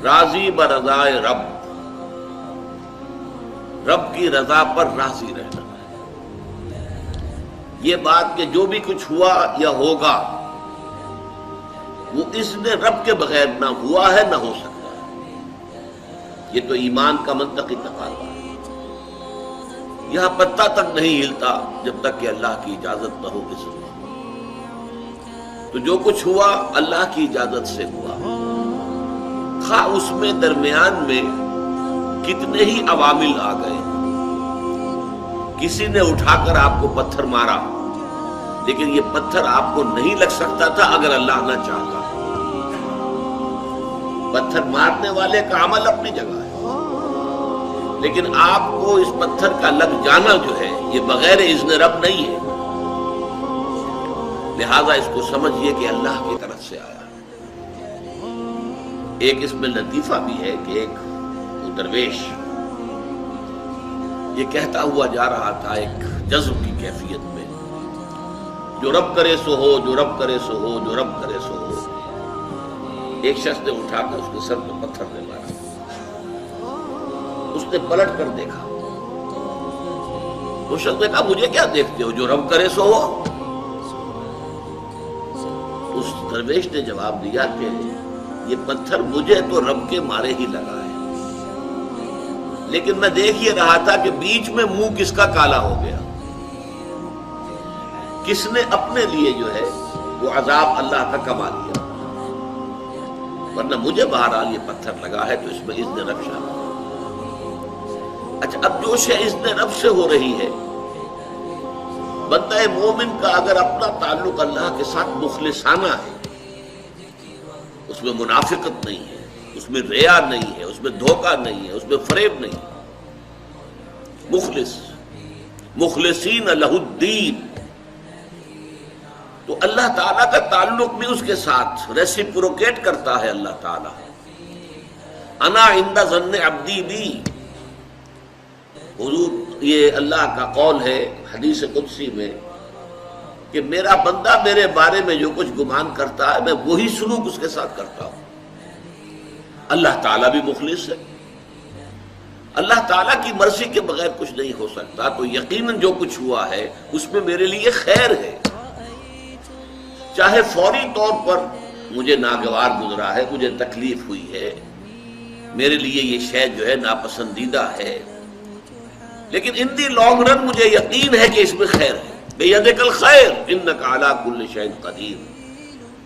راضی برضائے رب، رب کی رضا پر راضی رہنا۔ یہ بات کہ جو بھی کچھ ہوا یا ہوگا وہ اذن رب کے بغیر نہ ہوا ہے نہ ہو سکتا ہے، یہ تو ایمان کا منطقی تقاضا ہے۔ یہاں پتہ تک نہیں ہلتا جب تک کہ اللہ کی اجازت نہ ہو اس میں۔ تو جو کچھ ہوا اللہ کی اجازت سے ہوا، خواہ اس میں درمیان میں کتنے ہی عوامل آ گئے۔ کسی نے اٹھا کر آپ کو پتھر مارا، لیکن یہ پتھر آپ کو نہیں لگ سکتا تھا اگر اللہ نہ چاہتا۔ پتھر مارنے والے کا عمل اپنی جگہ ہے، لیکن آپ کو اس پتھر کا لگ جانا جو ہے یہ بغیر اذن رب نہیں ہے، لہذا اس کو سمجھیے کہ اللہ کی طرف سے آیا۔ ایک اس میں لطیفہ بھی ہے کہ ایک درویش یہ کہتا ہوا جا رہا تھا ایک جذب کی کیفیت میں، جو رب کرے سو ہو، جو رب کرے سو ہو، جو رب کرے سو ہو۔ ایک شخص نے اٹھا کر اس کے سر پہ پتھر نے مارا، اس نے پلٹ کر دیکھا، اس شخص نے کہا مجھے کیا دیکھتے ہو، جو رب کرے سو ہو۔ اس درویش نے جواب دیا کہ یہ پتھر مجھے تو رب کے مارے ہی لگا ہے، لیکن میں دیکھ یہ رہا تھا کہ بیچ میں منہ کس کا کالا ہو گیا، کس نے اپنے لیے جو ہے وہ عذاب اللہ کا کما لیا، ورنہ مجھے بہرحال یہ پتھر لگا ہے تو اس میں اذن رب شامل ہے۔ اچھا، اب جو شے اذن رب سے ہو رہی ہے، بندہ مومن کا اگر اپنا تعلق اللہ کے ساتھ مخلصانہ ہے، اس میں منافقت نہیں ہے، اس میں ریا نہیں ہے، اس میں دھوکہ نہیں ہے، اس میں فریب نہیں ہے، مخلص مخلصین لہ الدین، تو اللہ تعالیٰ کا تعلق بھی اس کے ساتھ ریسیپروکیٹ کرتا ہے۔ اللہ تعالیٰ انا عند ظن عبدی بی، حضور یہ اللہ کا قول ہے حدیث قدسی میں کہ میرا بندہ میرے بارے میں جو کچھ گمان کرتا ہے میں وہی سلوک اس کے ساتھ کرتا ہوں۔ اللہ تعالیٰ بھی مخلص ہے، اللہ تعالیٰ کی مرضی کے بغیر کچھ نہیں ہو سکتا، تو یقیناً جو کچھ ہوا ہے اس میں میرے لیے خیر ہے، چاہے فوری طور پر مجھے ناگوار گزرا ہے، مجھے تکلیف ہوئی ہے، میرے لیے یہ شے جو ہے ناپسندیدہ ہے، لیکن ان دی لانگ رن مجھے یقین ہے کہ اس میں خیر ہے۔ بیدک الخیر انک علی کل شیء قدیر،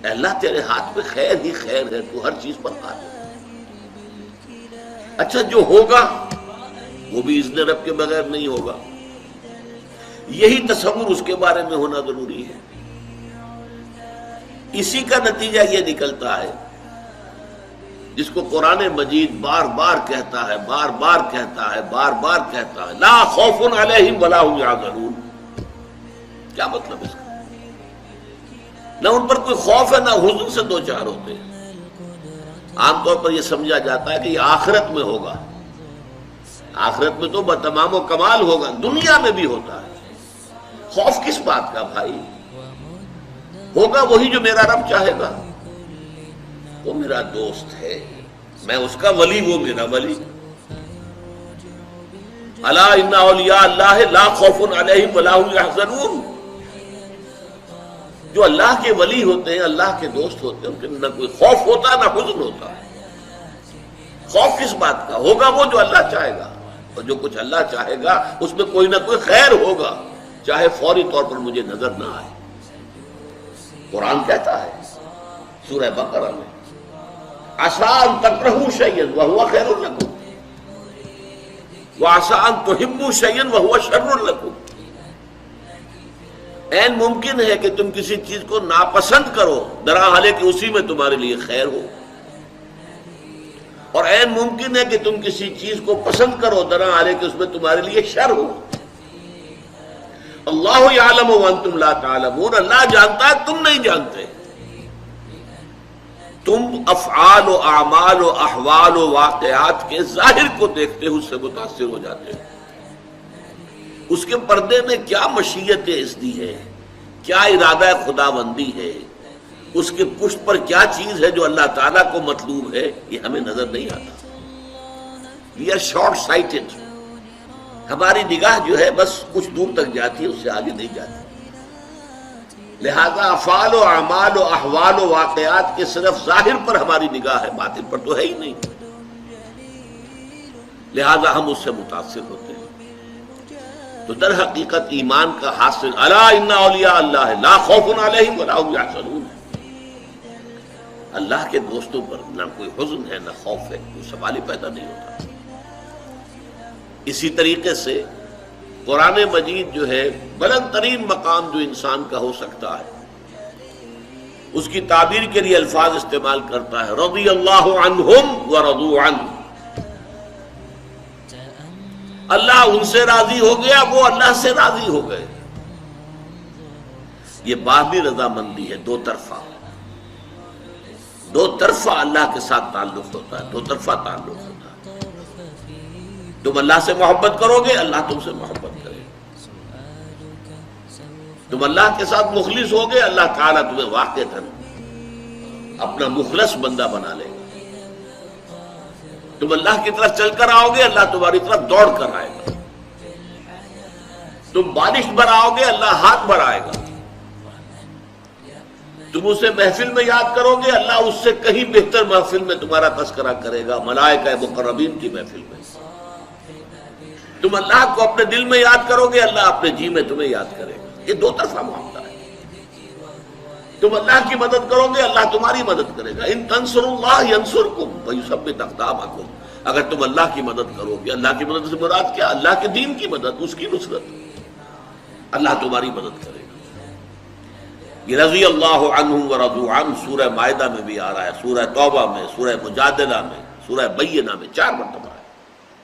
اے اللہ تیرے ہاتھ میں خیر ہی خیر ہے، تو ہر چیز پر قادر ہے۔ اچھا، جو ہوگا وہ بھی اذن رب کے بغیر نہیں ہوگا، یہی تصور اس کے بارے میں ہونا ضروری ہے۔ اسی کا نتیجہ یہ نکلتا ہے جس کو قرآن مجید بار بار کہتا ہے، بار بار کہتا ہے، بار بار کہتا ہے، لا خوف علیہم ولا هم یحزنون۔ کیا مطلب اس کا؟ نہ ان پر کوئی خوف ہے نہ حزن سے دو چار ہوتے ہیں۔ عام طور پر یہ سمجھا جاتا ہے کہ یہ آخرت میں ہوگا، آخرت میں تو بتمام و کمال ہوگا، دنیا میں بھی ہوتا ہے۔ خوف کس بات کا بھائی؟ ہوگا وہی جو میرا رب چاہے گا، وہ میرا دوست ہے، میں اس کا ولی، وہ میرا ولی۔ الا ان اولیاء اللہ لا خوف علیہم ولا هم یحزنون، جو اللہ کے ولی ہوتے ہیں، اللہ کے دوست ہوتے ہیں، ان کے نہ کوئی خوف ہوتا نہ حزن ہوتا۔ خوف کس بات کا؟ ہوگا وہ جو اللہ چاہے گا، اور جو کچھ اللہ چاہے گا اس میں کوئی نہ کوئی خیر ہوگا، چاہے فوری طور پر مجھے نظر نہ آئے۔ قرآن کہتا ہے سورہ بقرہ میں عسیٰ ان تکرہوا شیئا وہو خیر لکم وعسیٰ ان تحبوا شیئا وہو شر لکم، عین ممکن ہے کہ تم کسی چیز کو ناپسند کرو درحالے کہ اسی میں تمہارے لیے خیر ہو، اور عین ممکن ہے کہ تم کسی چیز کو پسند کرو درحالے کہ اس میں تمہارے لیے شر ہو۔ اللہ یعلم وانتم لا تعلمون، اللہ جانتا ہے تم نہیں جانتے۔ تم افعال و اعمال و احوال و واقعات کے ظاہر کو دیکھتے ہو، اس سے متاثر ہو جاتے ہو، اس کے پردے میں کیا مشیت اذنی ہے، کیا ارادہ خداوندی ہے، اس کے پشت پر کیا چیز ہے جو اللہ تعالیٰ کو مطلوب ہے، یہ ہمیں نظر نہیں آتا. We are short sighted. ہماری نگاہ جو ہے بس کچھ دور تک جاتی ہے، اس سے آگے نہیں جاتی. لہذا افعال و اعمال و احوال و واقعات کے صرف ظاہر پر ہماری نگاہ ہے، باطن پر تو ہے ہی نہیں. لہذا ہم اس سے متاثر ہوتے ہیں. تو در حقیقت ایمان کا حاصل الا ان اولیاء اللہ لا خوف علیہم ولا هم یحزنون. اللہ کے دوستوں پر نہ کوئی حزن ہے نہ خوف ہے، کوئی سوال ہی پیدا نہیں ہوتا. اسی طریقے سے قرآن مجید جو ہے بلند ترین مقام جو انسان کا ہو سکتا ہے، اس کی تعبیر کے لیے الفاظ استعمال کرتا ہے رضی اللہ عنہم ورضوا عنہ. اللہ ان سے راضی ہو گیا، وہ اللہ سے راضی ہو گئے. یہ باہمی رضامندی ہے، دو طرفہ اللہ کے ساتھ تعلق ہوتا ہے، دو طرفہ تعلق ہوتا ہے. تم اللہ سے محبت کرو گے، اللہ تم سے محبت کرے گا. تم اللہ کے ساتھ مخلص ہوگے، اللہ تعالیٰ تمہیں واقعتاً اپنا مخلص بندہ بنا لے گا. تم اللہ کی طرف چل کر آؤ گے، اللہ تمہاری طرف دوڑ کر آئے گا. تم بارش برآؤ گے، اللہ ہاتھ بڑھائے گا. تم اسے محفل میں یاد کرو گے، اللہ اس سے کہیں بہتر محفل میں تمہارا تذکرہ کرے گا، ملائکہ مقربین کی محفل میں. تم اللہ کو اپنے دل میں یاد کرو گے، اللہ اپنے جی میں تمہیں یاد کرے گا. یہ دو طرفہ معاملہ ہے. تم اللہ کی مدد کرو گے، اللہ تمہاری مدد کرے گا. ان تنصروا اللہ ینصرکم ویثبت اقدامکم. اگر تم اللہ کی مدد کرو گے، اللہ کی مدد سے مراد کیا؟ اللہ کے دین کی مدد، اس کی نصرت. اللہ تمہاری مدد کرے گا. یہ رضی اللہ عنہم ورضوا عنہ سورہ مائدہ میں بھی آ رہا ہے، سورہ توبہ میں، سورہ مجادلہ میں، سورہ بینہ میں 4 مرتبہ ہے.